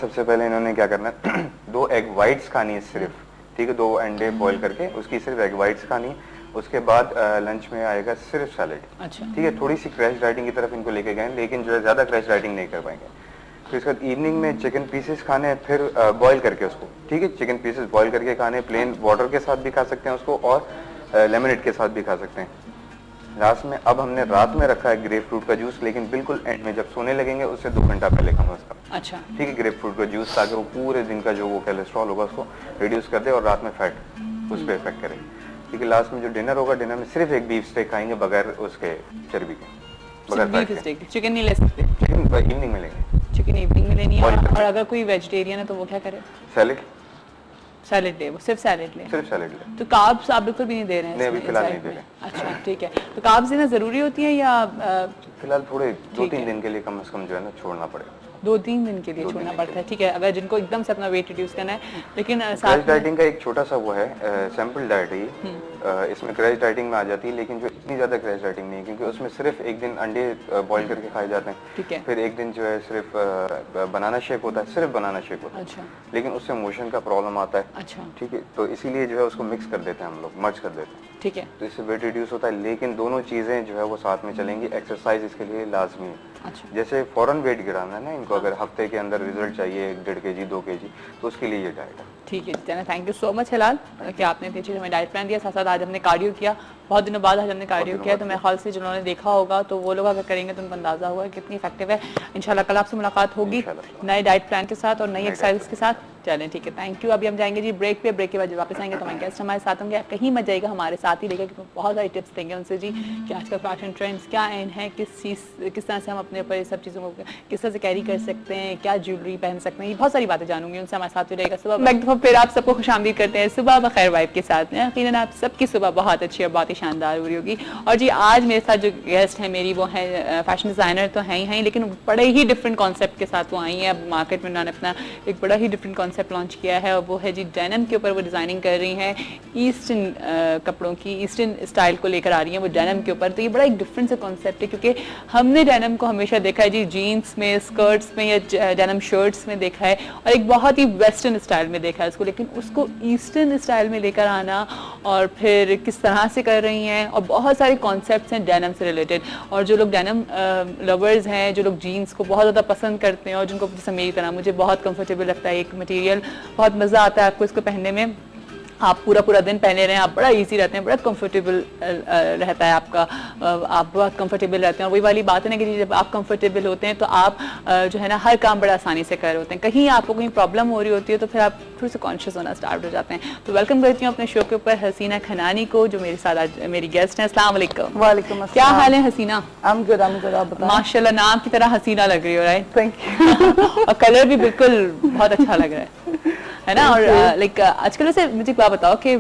سب سے پہلے انہوں نے کیا کرنا ہے 2 ایگ وائٹس کھانی ہے صرف, ٹھیک ہے, 2 انڈے بوائل کر کے اس کی صرف ایگ وائٹس کھانی. اس کے بعد لنچ میں آئے گا صرف سیلڈ, ٹھیک ہے. تھوڑی سی کریش ڈائٹنگ کی طرف ان کو لے کے گئے, لیکن جو ہے زیادہ کریش ڈائٹنگ نہیں کر پائیں گے. پھر اس کے بعد ایوننگ میں چکن پیسز کھانے ہیں, پھر بوائل کر کے اس کو, ٹھیک ہے, چکن پیسز بوائل کر کے کھانے, پلین واٹر کے ساتھ بھی کھا سکتے ہیں اس کو, اور لیمنیڈ کے ساتھ بھی کھا سکتے ہیں. لاسٹ میں اب ہم نے رات میں رکھا ہے گریپ فروٹ کا جوس, لیکن بالکل اینڈ میں جب سونے لگیں گے اس سے 2 گھنٹہ پہلے کم از کم, اچھا ٹھیک ہے, گریپ فروٹ کا جوس, تاکہ وہ پورے دن کا جو وہ کولیسٹرول ہوگا اس کو ریڈیوس کر دے اور رات میں فیٹ اس پہ افیکٹ کرے. ٹھیک ہے, لاسٹ میں جو ڈنر ہوگا, ڈنر میں صرف ایک بیف اسٹیک کھائیں گے بغیر اس کے چربی کے, بغیر فیٹ کے. چکن نہیں لے سکتے؟ چکن ایوننگ میں لیں گے, چکن ایوننگ میں لینی ہے. اور اگر کوئی ویجیٹیرین ہے تو وہ کیا کرے؟ سیلڈ لے, وہ صرف سیلڈ لے. صرف سیلڈ لے. تو کاربس آپ بالکل بھی نہیں دے رہے ہیں؟ نہیں, ابھی فی الحال نہیں دے رہے. اچھا ٹھیک ہے. تو کاربس دینا ضروری ہوتی ہیں یا فی الحال تھوڑے 2-3 دن کے لیے کم از کم جو ہے نا چھوڑنا پڑے گا. 2-3 دن کے لیے چھوڑنا پڑتا ہے, ٹھیک ہے, اگر جن کو ایک دم سے اپنا ویٹ ریڈیوس کرنا ہے. لیکن کریش ڈائٹنگ کا ایک چھوٹا سا وہ ہے, سیمپل ڈائٹ ہے, اس میں کریش ڈائٹنگ میں آ جاتی ہے, لیکن جو اتنی زیادہ کریش ڈائٹنگ نہیں ہے, کیونکہ اس میں صرف ایک دن انڈے بوائل کر کے کھائے جاتے ہیں, ٹھیک ہے, پھر ایک دن جو ہے صرف بنانا شیک ہوتا ہے, صرف بنانا شیک ہوتا ہے. اچھا, لیکن اس سے موشن کا پرابلم آتا ہے. اچھا, ٹھیک ہے, تو اسی لیے جو ہے اس کو مکس کر دیتے ہیں ہم لوگ, مرج کر دیتے ہیں, ٹھیک ہے, تو اس سے ویٹ ریڈیوس ہوتا ہے. لیکن دونوں چیزیں جو ہے وہ ساتھ میں چلیں گی. ایکسرسائز اس کے لیے لازمی ہے. جیسے فوراً ویٹ گرانا ہے نا ان کو, اگر ہفتے کے اندر ریزلٹ چاہیے 1.5 kg 2 kg, تو اس کے لیے یہ ڈائٹ ہے. ٹھیک ہے جی, تھینک یو سو مچ ہلال کہ آپ نے اتنی چیز ہمیں ڈائٹ پلان دیا. ساتھ ساتھ آج ہم نے کارڈیو کیا, بہت دنوں بعد آج ہم نے کارڈیو کیا, تو میرے خیال سے جنہوں نے دیکھا ہوگا تو وہ لوگ اگر کریں گے تو ان کو اندازہ ہوگا کتنی افیکٹو ہے. انشاءاللہ کل آپ سے ملاقات ہوگی نئے ڈائٹ پلان کے ساتھ اور نئی ایکسرسائز کے ساتھ. چلیں ٹھیک ہے, تھینک یو. ابھی ہم جائیں گے جی بریک پہ, بریک کے بعد جب واپس آئیں گے تو ہمارے گیسٹ ہمارے ساتھ ہوں گے. آپ کہیں مت جائے گا, ہمارے ساتھ ہی رہے گا, کیونکہ بہت ساری ٹپس دیں گے ان سے جی کہ آج کل فیشن ٹرینڈس کیا ہیں, کس طرح سے ہم اپنے اوپر یہ سب چیزوں کو کس طرح سے کیری کر سکتے ہیں, کیا جیولری پہن سکتے ہیں, یہ بہت ساری باتیں جانوں گی ان سے. ہمارے ساتھ ہی رہے گا. صبح میں ایک دفعہ پھر آپ سب کو خوش آمدید کرتے ہیں صبح بخیر وائب کے ساتھ. یقیناً آپ سب کی صبح بہت اچھی اور بہت ہی شاندار ہو رہی ہوگی. اور جی آج میرے ساتھ جو گیسٹ ہیں میری, وہ ہیں فیشن ڈیزائنر تو ہیں ہی ہیں, لیکن بڑے ہی ڈفرینٹ کانسیپٹ کے ساتھ وہ آئی ہیں. اب مارکیٹ میں انہوں نے اپنا ایک بڑا ہی ڈفرینٹ کانسیپٹ لانچ کیا ہے, اور وہ ہے جی ڈینم کے اوپر وہ ڈیزائننگ کر رہی ہیں, ایسٹرن کپڑوں کی, ایسٹرن اسٹائل کو لے کر آ رہی ہیں وہ ڈینم کے اوپر. تو یہ بڑا ایک ڈفرینٹ سے کانسیپٹ ہے, کیونکہ ہم نے ڈینم کو ہمیشہ دیکھا ہے جی جینس میں, اسکرٹس میں یا ڈینم شرٹس میں دیکھا ہے, اور ایک بہت ہی ویسٹرن اسٹائل میں دیکھا ہے اس کو. لیکن اس کو ایسٹرن اسٹائل میں لے کر آنا اور پھر کس طرح سے کر رہی ہیں, اور بہت سارے کانسیپٹس ہیں ڈینم سے ریلیٹڈ. اور جو لوگ ڈینم لورز ہیں, جو لوگ جینس کو بہت زیادہ پسند کرتے ہیں, اور جن کو جیسے میری طرح مجھے بہت کمفرٹیبل لگتا ہے ایک مٹیریل, بہت مزہ آتا ہے آپ کو اس کو پہننے میں, آپ پورا دن پہنے رہے ہیں, آپ بڑا ایزی رہتے ہیں, بڑا کمفرٹیبل رہتا ہے آپ کا, آپ بہت کمفرٹیبل رہتے ہیں. اور وہی والی بات ہے نا کہ جب آپ کمفرٹیبل ہوتے ہیں تو آپ جو ہے نا ہر کام بڑا آسانی سے کر رہے ہوتے ہیں. کہیں آپ کو کہیں پرابلم ہو رہی ہوتی ہے تو پھر آپ تھوڑے سے کانشیس ہونا اسٹارٹ ہو جاتے ہیں. تو ویلکم کرتی ہوں اپنے شو کے اوپر حسینہ کھنانی کو, جو میرے ساتھ آج میری گیسٹ ہیں. السلام علیکم. وعلیکم السلام. کیا حال ہے حسینہ؟ I'm good. آپ بتائیں. ماشاءاللہ نام کی طرح حسینہ لگ رہی ہو, رائٹ؟ Thank you. اور کلر بھی بالکل بہت اچھا لگ رہا ہے نا. اور لائک آج کل سے مجھے بات بتاؤ کہ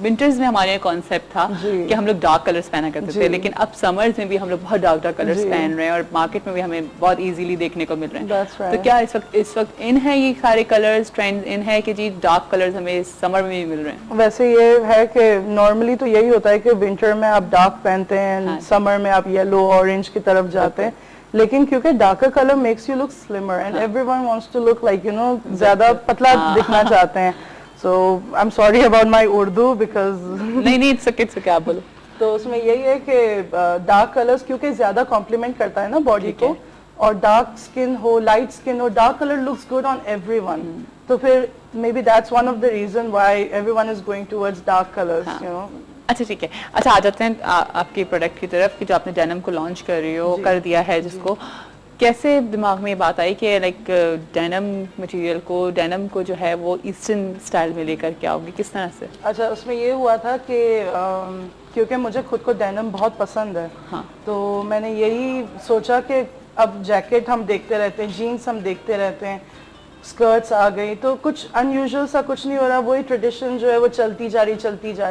ونٹرز میں ہمارے کانسیپٹ تھا کہ ہم لوگ ڈارک کلرز پہنا کرتے تھے, لیکن اب سمرز میں بھی ہم لوگ بہت ڈارک کلرز پہن رہے ہیں, اور مارکیٹ میں بھی ہمیں بہت ایزیلی دیکھنے کو مل رہے ہیں. تو کیا اس وقت ان ہے یہ سارے کلرز ٹرینڈ ان ہے کہ جی ڈارک کلرز ہمیں سمر میں بھی مل رہے ہیں؟ ویسے یہ ہے کہ نارملی تو یہی ہوتا ہے کہ ونٹر میں آپ ڈارک پہنتے ہیں, سمر میں آپ یلو اورنج کی طرف جاتے ہیں, لیکن کیونکہ darker colour makes you look slimmer and everyone wants to look like زیادہ پتلا دکھنا چاہتے ہیں. So I'm sorry about my Urdu because نہیں it's okay آپ بولو. تو اس میں یہی ہے کہ ڈارک کلرز کیونکہ زیادہ کمپلیمنٹ کرتا ہے نا باڈی کو, اور ڈارک اسکن ہو, لائٹ اسکن ہو, dark colour looks good on everyone. تو پھر may be that's one of the reason why everyone is going towards dark colours, you know. اچھا ٹھیک ہے. اچھا آ جاتے ہیں آپ کے پروڈکٹ کی طرف, کہ جو آپ نے ڈینم کو لانچ کر رہی ہو, کر دیا ہے جس کو, کیسے دماغ میں یہ بات آئی کہ لائک ڈینم مٹیریل کو, ڈینم کو جو ہے وہ ایسٹرن اسٹائل میں لے کر کے آؤ گی, کس طرح سے؟ اچھا اس میں یہ ہوا تھا کہ کیونکہ مجھے خود کو ڈینم بہت پسند ہے, تو میں نے یہی سوچا کہ اب جیکٹ ہم دیکھتے رہتے ہیں, جینس ہم دیکھتے رہتے ہیں, اسکرٹس آ گئی, تو کچھ ان یوزول سا کچھ نہیں ہو رہا, وہی ٹریڈیشن جو ہے وہ چلتی جا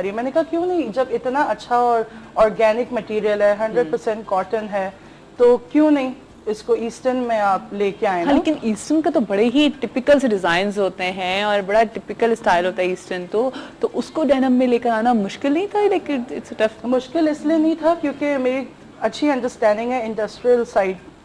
رہی. میں نے کہا کیوں نہیں, جب اتنا اچھا اور آرگینک مٹیریل ہے, 100% کاٹن ہے, تو کیوں نہیں اس کو ایسٹرن میں آپ لے کے آئے نا. لیکن ایسٹرن کا تو بڑے ہی ٹپیکل سے ڈیزائنز ہوتے ہیں, اور بڑا ٹپیکل اسٹائل ہوتا ہے ایسٹرن, تو اس کو ڈینم میں لے کر آنا مشکل نہیں تھا؟ لیکن مشکل اس لیے نہیں تھا کیونکہ میری اچھی انڈرسٹینڈنگ ہے industrial side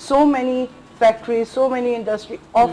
so many factories, so many industry of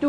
2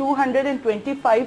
225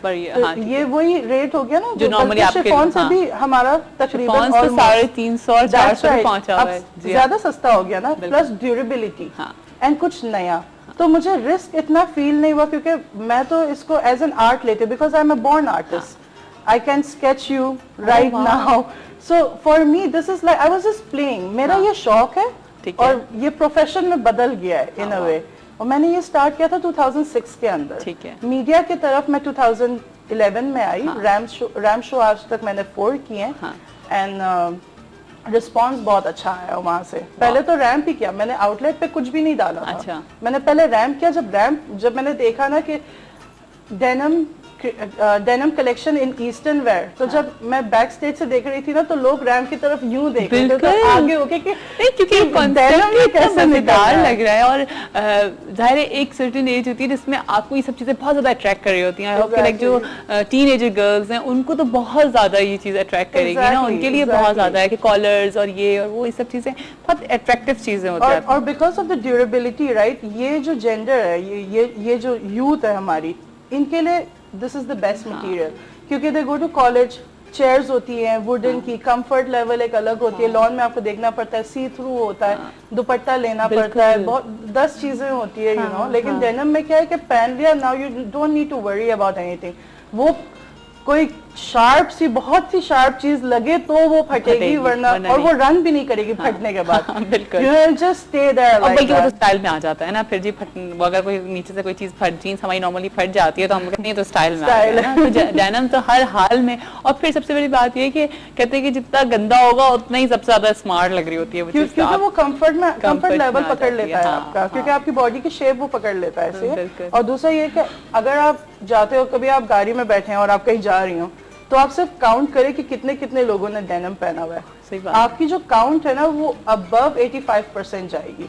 پر یہ وہی ریٹ ہو گیا نا جو نارملی آپ کے شفون سے بھی ہمارا تقریباً 350 اور 400 پہ پہنچا ہوا ہے, زیادہ سستا ہو گیا نا, پلس ڈیوریبلٹی اینڈ کچھ نیا. تو مجھے رسک اتنا فیل نہیں ہوا کیونکہ میں تو اس کو ایز این آرٹ لیتی ہوں, because I am a born artist. I can sketch you right now. So for me this is like I was just playing. میرا یہ شوق ہے اور یہ پروفیشن میں بدل گیا ہے in a way. اور میں نے یہ سٹارٹ کیا تھا 2006 کے اندر. میڈیا کی طرف میں 2011 میں آئی. ریم شو آج تک میں نے 4 کیے ہیں اینڈ رسپانس بہت اچھا آیا وہاں سے. پہلے تو ریمپ ہی کیا میں نے, آؤٹ لیٹ پہ کچھ بھی نہیں ڈالا تھا. میں نے پہلے ریمپ کیا. جب میں نے دیکھا نا کہ denim collection in eastern where, تو جب میں بیک سٹیج سے دیکھ رہی تھی نا تو لوگ ریمپ کی طرف یوں دیکھ رہے تھے آگے ہو کے کہ کیسے مزیدار لگ رہا ہے. اور ظاہر ہے ایک سرٹن ایج ہوتی ہے جس میں آپ کو یہ سب چیزیں بہت زیادہ اٹریکٹ کر رہی ہوتی ہیں. لائک جو ٹین ایجر گرلز ہیں ان کو تو بہت زیادہ یہ چیز اٹریکٹ کرے گی نا, ان کے لیے بہت زیادہ ہے کہ کالرز اور یہ اور وہ یہ سب چیزیں بہت اٹریکٹیو چیزیں ہوتی ہیں. اور because of the durability right, یہ جو جینڈر ہے, یہ جو یوتھ ہے ہماری, ان کے لیے this is the best material. کیونکہ they go to college, chairs ہوتی ہیں ووڈن کی, کمفرٹ لیول ایک الگ ہوتی ہے. لان میں آپ کو دیکھنا پڑتا ہے, سی تھرو ہوتا ہے, دوپٹہ لینا پڑتا ہے, بہت 10 چیزیں ہوتی ہے یو نو. لیکن ڈینم میں کیا ہے کہ پہن لیا, now you don't need to worry about anything. وہ کوئی شارپ سی, بہت سی شارپ چیز لگے تو وہ پھٹے گی, ورنہ اور وہ رن بھی نہیں کرے گی پھٹنے کے بعد. You will just stay there like بلکہ وہ تو سٹائل میں آ جاتا ہے نا پھر جی. اگر کوئی نیچے سے کوئی چیز پھٹ, جینس ہماری نارملی پھٹ جاتی ہے تو ہم کہتے ہیں تو سٹائل میں آ گیا نا. ڈینم تو ہر حال میں. اور پھر سب سے بڑی بات یہ کہ کہتے ہیں کہ جتنا گندا ہوگا اتنا ہی سب سے زیادہ اسمارٹ لگ رہی ہوتی ہے وہ چیز, کیونکہ وہ کمفرٹ لیول پکڑ لیتا ہے آپ کا, کیونکہ آپ کی باڈی کی شیپ وہ پکڑ لیتا ہے ایسے. اور دوسرا یہ کہ اگر آپ جاتے ہو, کبھی آپ گاڑی میں بیٹھے ہیں اور آپ کہیں جا رہی ہوں, تو آپ صرف کاؤنٹ کریں کہ کتنے لوگوں نے ڈینم پہنا ہوا ہے. آپ کی جو کاؤنٹ ہے نا وہ above 85% جائے گی.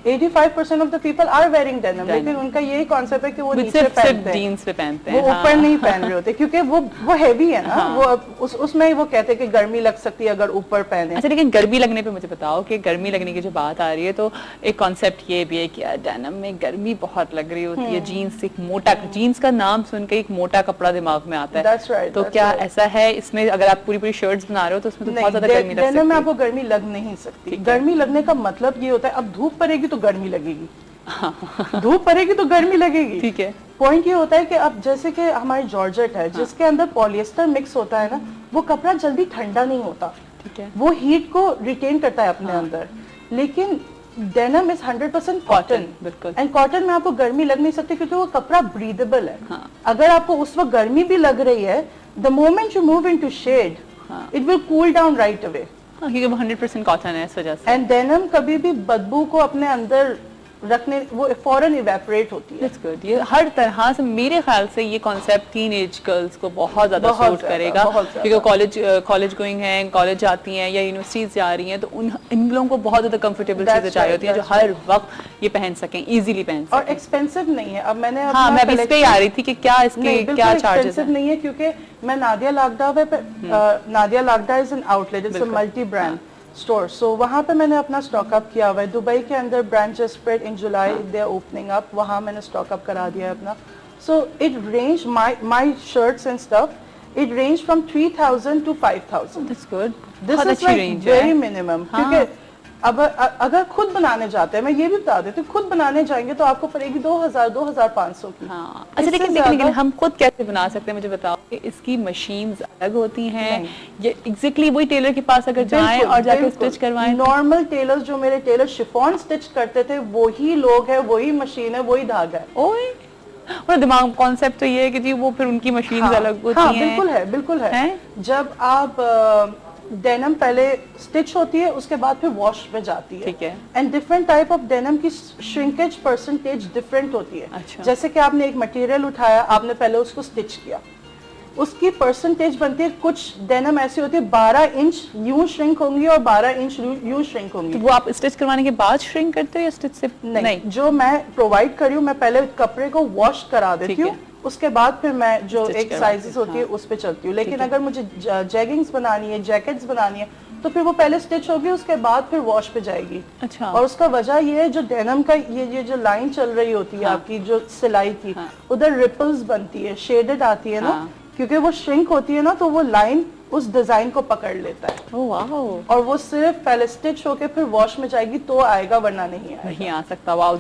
85% of the people are wearing denim, لیکن ان کا یہی کانسیپٹ ہے کہ وہ نیچے پہنتے ہیں, وہ اوپر نہیں پہن رہے ہوتے کیونکہ وہ ہیوی ہے نا. وہ اس میں وہ کہتے ہیں کہ گرمی لگ سکتی ہے اگر اوپر پہنے. اچھا لیکن گرمی لگنے پہ مجھے بتاؤ کہ گرمی لگنے کی جو بات آ رہی ہے تو ایک کانسیپٹ یہ بھی ہے کہ ڈینم میں گرمی بہت لگ رہی ہوتی ہے. جینس ایک موٹا, جینس کا نام سن کے ایک موٹا کپڑا دماغ میں آتا ہے. تو کیا ایسا ہے اس میں, اگر آپ پوری شرٹس بنا رہے ہو تو اس میں تو بہت زیادہ گرمی ڈینم میں آپ کو گرمی لگ نہیں سکتی. گرمی لگنے کا مطلب یہ ہوتا ہے اب دھوپ پڑے گی تو گرمی لگے گی, دھوپ پڑے گی تو گرمی لگے گی. ٹھیک ہے. پوائنٹ یہ ہوتا ہے کہ اب جیسے کہ ہماری جارجٹ ہے جس کے اندر پولیسٹر مکس ہوتا ہے نا, وہ کپڑا جلدی ٹھنڈا نہیں ہوتا, وہ ہیٹ کو ریٹین کرتا ہے اپنے اندر. لیکن denim is 100% cotton, and cotton میں آپ کو گرمی لگ نہیں سکتی کیونکہ وہ کپڑا بریدیبل ہے. اگر آپ کو اس وقت گرمی بھی لگ رہی ہے, the moment you move into shade it will cool down right away. کیونکہ وہ 100% کاٹن ہے اس وجہ سے. اینڈ ڈینم کبھی بھی بدبو کو اپنے اندر رکھنے, وہ فوراً ایویپریٹ ہوتی ہے. That's good. یہ ہر طرح سے میرے خیال سے یہ کانسیپٹ ٹین ایج گرلز کو بہت زیادہ سوٹ کرے گا, کیونکہ کالج گوئنگ ہیں, کالج جاتی ہیں یا یونیورسٹیز جا رہی ہیں, تو ان لوگوں کو بہت زیادہ کمفرٹیبل چیزیں چاہیے ہوتی ہیں جو ہر وقت یہ پہن سکیں, ایزیلی پہن سکیں. اور ایکسپینسو نہیں ہے. اب میں نے میں بھی اس پہ آ رہی تھی کہ کیا اس کے کیا چارجز ہیں. نہیں ہے کیونکہ میں نادیا لاکڈا is an outlet, it's a multi brand store. So وہاں پہ میں نے اپنا اسٹاک اپ کیا ہوا ہے. دبئی کے اندر branch spread in July they are opening up, وہاں میں نے اسٹاک اپ کرا دیا ہے اپنا. So it range my shirts and stuff it range from 3000 to 5000. That's good. This is like very minimum. کیونکہ اب اگر خود بنانے جاتے ہیں, میں یہ بھی بتا دیتی ہوں, خود بنانے جائیں گے تو آپ کو پڑے گی 2000-2500 کی. اچھا لیکن ہم خود کیسے بنا سکتے ہیں, مجھے بتاؤ کہ اس کی مشینز الگ ہوتی ہیں یا ایگزیکٹلی وہی ٹیلر کے پاس اگر جائیں اور جا کے اسٹچ کروائیں؟ نارمل ٹیلر جو میرے ٹیلر شفون اسٹچ کرتے تھے وہی لوگ ہیں, وہی مشین ہے, وہی دھاگا ہے. اور دماغ کانسیپٹ تو یہ ہے کہ جی وہ پھر ان کی مشینز الگ ہوتی ہیں. بالکل ہے. جب آپ ڈینم پہلے اسٹچ ہوتی ہے, اس کے بعد پھر واش میں جاتی ہے. ٹھیک ہے. And different type of denim کی شرنکیج پرسنٹیج ڈفرنٹ ہوتی ہے. جیسے کہ آپ نے ایک مٹیریل اٹھایا, آپ نے پہلے اس کو اسٹچ کیا, اس کی پرسنٹیج بنتی ہے. کچھ ڈینم ایسی ہوتی ہے 12 انچ یوں شرنک ہوں گی اور 12 انچ یوں شرنک ہوں گی. وہ آپ اسٹچ کروانے کے بعد شرنک کرتے ہو یا اسٹچ سے؟ نہیں, جو میں پرووائڈ کری ہوں, میں پہلے کپڑے کو واش کرا دیتی ہوں, اس کے بعد پھر میں جو ایک سائزز ہوتی ہے اس پہ چلتی ہوں. لیکن اگر مجھے جیگنگز بنانی ہے, جیکٹس بنانی ہے, تو پھر وہ پہلے اسٹچ ہوگی اس کے بعد پھر واش پہ جائے گی. اچھا. اور اس کا وجہ یہ ہے جو ڈینم کا یہ جو لائن چل رہی ہوتی ہے آپ کی جو سلائی کی ادھر ریپلز بنتی ہے, شیڈڈ آتی ہے نا, کیونکہ وہ شرنک ہوتی ہے نا تو وہ لائن اس ڈیزائن کو پکڑ لیتا ہے. واو. اور وہ صرف پہلے اسٹچ ہو کے پھر واش میں جائے گی تو آئے گا, ورنہ نہیں آئے گا. نہیں آ سکتا. واو.